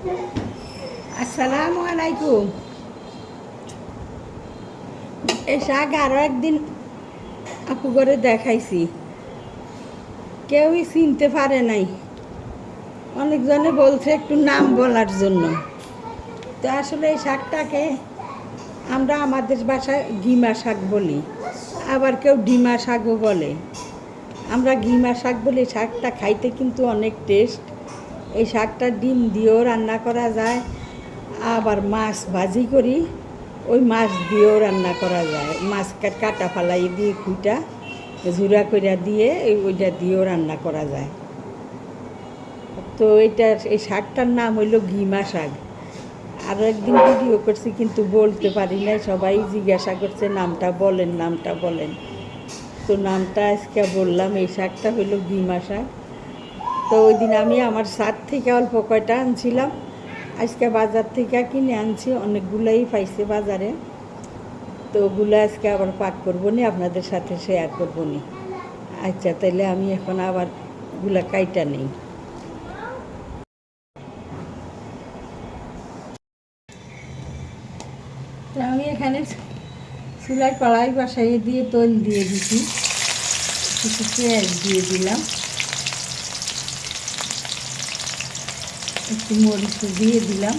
আসসালামু আলাইকুম। এই শাক আরও একদিন আপু করে দেখাইছি, কেউই চিনতে পারে নাই। অনেকজনে বলছে একটু নাম বলার জন্য। তো আসলে এই শাকটাকে আমরা আমাদের বাসায় গিমা শাক বলি, আবার কেউ ডিমা শাকও বলে। আমরা গিমা শাক বলি। শাকটা খাইতে কিন্তু অনেক টেস্ট। এই শাকটা ডিম দিয়েও রান্না করা যায়, আবার মাছ ভাজি করি ওই মাছ দিয়েও রান্না করা যায়। মাছ কাটা ফালাই দিয়ে খুঁটা ঝুরা কইরা দিয়ে ওইটা দিয়েও রান্না করা যায়। তো এই শাকটার নাম হইল ঘিমা শাক। আরও একদিন ভিডিও করছি কিন্তু বলতে পারি নাই, সবাই জিজ্ঞাসা করছে নামটা বলেন, নামটা বলেন। তো নামটা আজকে বললাম। এই শাকটা হইল ঘিমা শাক। তো ওই দিন আমি আমার ছাদ থেকে অল্প কয়টা আনছিলাম, আজকে বাজার থেকে কিনে আনছি, অনেকগুলাই পাইছে বাজারে। তো ওগুলো আজকে আবার পাক করবো নি, আপনাদের সাথে শেয়ার করবো নি। আচ্ছা, তাহলে আমি এখন আবার গুলা কাইটা নেই। তো আমি এখানে চুলায় কড়াই বসাইয়ে দিয়ে তেল দিয়ে দিছি, কিছু পেঁয়াজ দিয়ে দিলাম, একটু মরিচ দিয়ে দিলাম।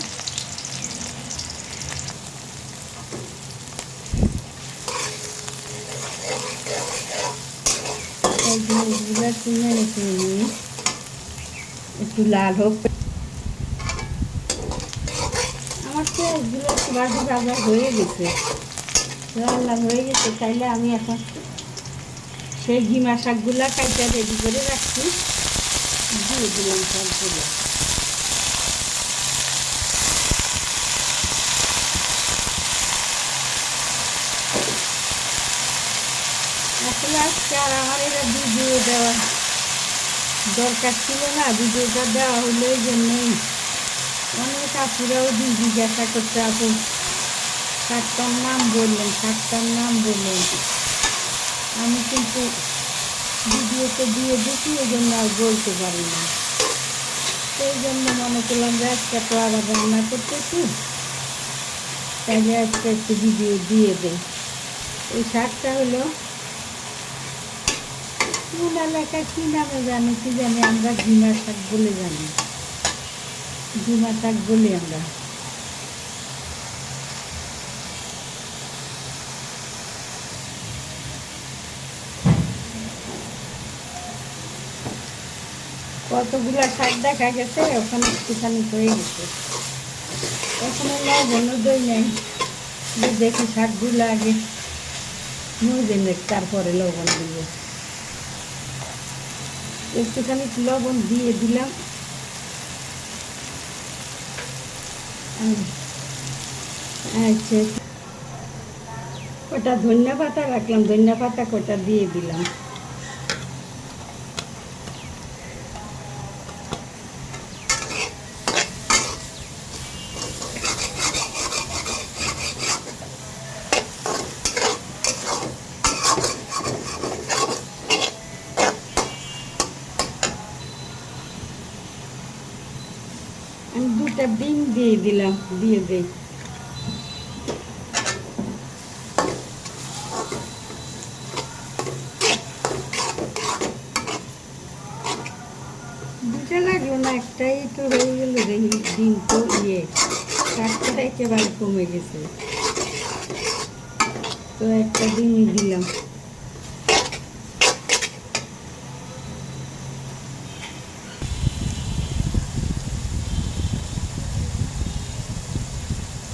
এই জিনিসগুলো একটু নেড়ে চেড়ে নিয়ে একটু লাল হোক। আমার পেঁয়াজগুলো একটু ভাজি ভাজা হয়ে গেছে, লাল লাল হয়ে গেছে। তাইলে আমি এখন সেই ঘিমা শাকগুলা কাইটা রেডি করে রাখছি, দিয়ে দিলাম সবগুলো। আসলে আজকে আর আমার এটা ভিডিও দেওয়া দরকার ছিল না, ভিডিওটা দেওয়া হলো এই জন্যই। অনেক আপুরাও জিজ্ঞাসা করতে, আপু শাকটার নাম বললেন, শাকটার নাম বললেন। আমি কিন্তু ভিডিওতে দিয়ে দিচ্ছি, এই জন্য আর বলতে পারি না। সেই জন্য মনে করলাম যে আজকে তো আবার রান্না করতেছি, তাহলে আজকে একটু ভিডিও দিয়ে দেয়। এই শাকটা হলো কোন এলাকায় কী নামে জানি, কি জানি, আমরা ঘিমা শাক বলে জানি, ঘিমা শাক বলি আমরা। কতগুলো শাক দেখা গেছে, ওখানে একটুখানি হয়ে গেছে। ওখানে লবণও দই নেই, যে দেখি শাকগুলো আগে মজে নেই, তারপরে লবণ দিব। একটুখানি লবণ দিয়ে দিলাম। আচ্ছা, কটা ধনিয়া পাতা রাখলাম, ধনিয়া পাতা কটা দিয়ে দিলাম। আমি দুটা ডিম দিয়ে দিলাম, দিয়ে দিই। দুটা লাগলো না, একটাই তো হয়ে গেল রে। ডিম তো শাকটা একেবারে কমে গেছে, তো একটা ডিমই দিলাম।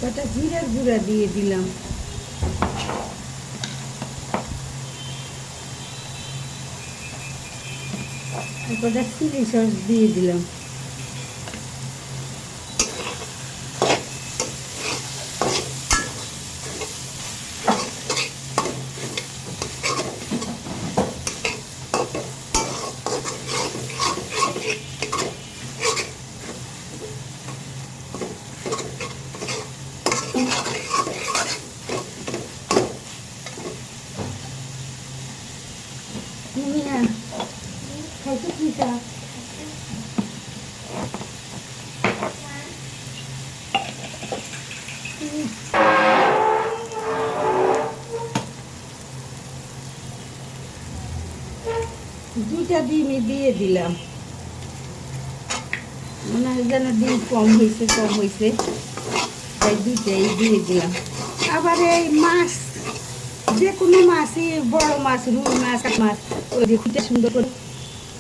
কটা জিরার গুঁড়া দিয়ে দিলাম। কটা চিলি সস দিয়ে দিলাম। খাইতে কি দুইটা ডিমই দিয়ে দিলাম, মনে হয় যেন ডিম কম হয়েছে, তাই দুইটাই দিয়ে দিলাম। আবার এই মাছ, যে কোনো মাছই, বড় মাছ, রুই মাছ, মাছ ওই যে খুঁটে সুন্দর করে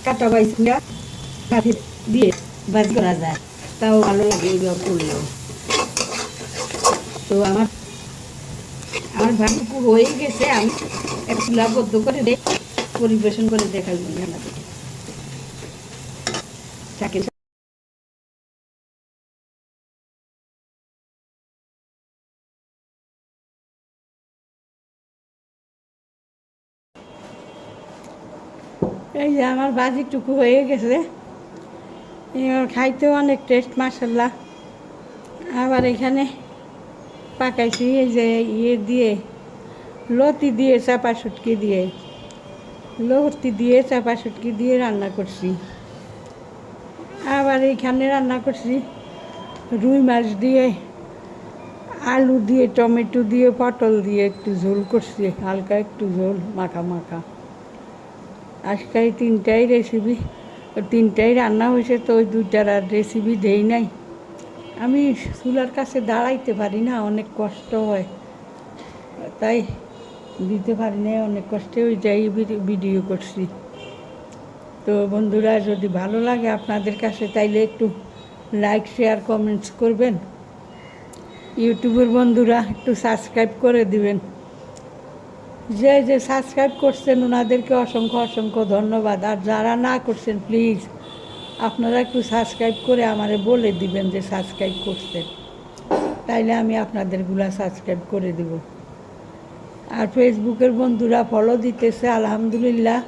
কাটা বাইস দিয়ে বাজ করা যায়, তাও ভালো লাগে এইভাবে করলেও। তো আমার ভাবি হয়ে গেছে, আমি এক চুলাবদ্ধ করে পরিবেশন করে দেখাই আপনাদের। এই যে আমার ভাজিটুকু হয়ে গেছে, এবার খাইতেও অনেক টেস্ট মাশাল্লাহ। আবার এখানে পাকাইছি এই যে ইয়ে দিয়ে, লতি দিয়ে, চাপা শুটকি দিয়ে, রান্না করছি। আবার এইখানে রান্না করছি রুই মাছ দিয়ে, আলু দিয়ে, টমেটো দিয়ে, পটল দিয়ে একটু ঝোল করছি, হালকা একটু ঝোল মাখা মাখা। আজকে এই তিনটাই রান্না হয়েছে, তো ওই দুইটার আর রেসিপি দেই নাই। আমি চুলার কাছে দাঁড়াইতে পারি না, অনেক কষ্ট হয়, তাই দিতে পারি না, অনেক কষ্টে ওইটাই ভিডিও করছি। তো বন্ধুরা, যদি ভালো লাগে আপনাদের কাছে, তাইলে একটু লাইক, শেয়ার, কমেন্টস করবেন। ইউটিউবের বন্ধুরা একটু সাবস্ক্রাইব করে দিবেন। যে সাবস্ক্রাইব করছেন ওনাদেরকে অসংখ্য ধন্যবাদ। আর যারা না করছেন, প্লিজ আপনারা একটু সাবস্ক্রাইব করে আমারে বলে দিবেন যে সাবস্ক্রাইব করছেন, তাইলে আমি আপনাদেরগুলা সাবস্ক্রাইব করে দিব। আর ফেসবুকের বন্ধুরা ফলো দিতেছে, আলহামদুলিল্লাহ,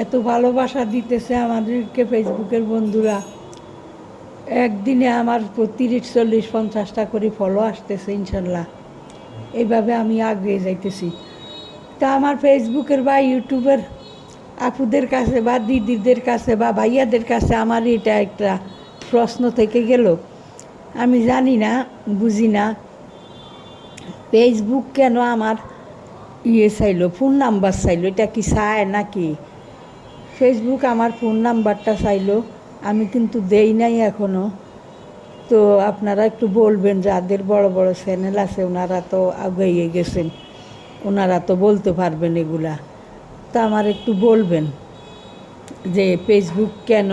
এত ভালোবাসা দিতেছে আমাদেরকে ফেসবুকের বন্ধুরা। একদিনে আমার 30, 40, 50টা করে ফলো আসতেছে ইনশাল্লাহ। এইভাবে আমি আগিয়ে যাইতেছি। তা আমার ফেসবুকের বা ইউটিউবের আপুদের কাছে বা দিদিদের কাছে বা ভাইয়াদের কাছে আমার এটা একটা প্রশ্ন থেকে গেল। আমি জানি না, বুঝি না, ফেসবুক কেন আমার চাইলো, ফোন নাম্বার চাইলো, এটা কি চায় নাকি? ফেসবুক আমার ফোন নাম্বারটা চাইলো, আমি কিন্তু দেই নাই এখনও। তো আপনারা একটু বলবেন, যাদের বড় বড় চ্যানেল আছে ওনারা তো আগিয়ে গেছেন, ওনারা তো বলতে পারবেন এগুলা। তা আমার একটু বলবেন যে ফেসবুক কেন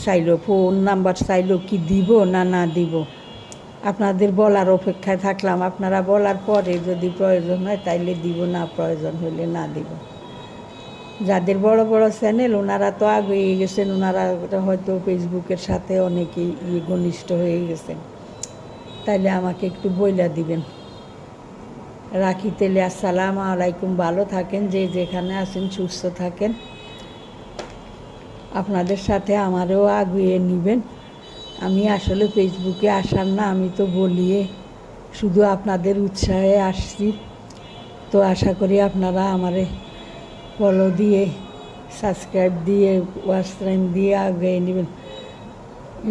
চাইলো, ফোন নাম্বার চাইলো, কি দিব না দিব? আপনাদের বলার অপেক্ষায় থাকলাম। আপনারা বলার পরে যদি প্রয়োজন হয় তাইলে দিব, না প্রয়োজন হলে না দিব। যাদের বড় বড় চ্যানেল ওনারা তো আগিয়ে গেছেন, ওনারা হয়তো ফেসবুকের সাথে অনেকেই ঘনিষ্ঠ হয়ে গেছেন, তাইলে আমাকে একটু বইলা দিবেন। রাখি তাহলে, আসসালামু আলাইকুম। ভালো থাকেন, যে যেখানে আছেন সুস্থ থাকেন। আপনাদের সাথে আমারও আগিয়ে নেবেন। আমি আসলে ফেসবুকে আসার না, আমি তো বলিয়ে শুধু আপনাদের উৎসাহে আসছি। তো আশা করি আপনারা আমারে ফলো দিয়ে, সাবস্ক্রাইব দিয়ে, ওয়াচ টাইম দিয়ে আগিয়ে নেবেন।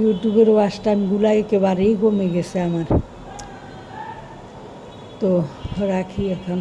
ইউটিউবের ওয়াচ টাইমগুলো একেবারেই কমে গেছে আমার। তো রাখি এখন।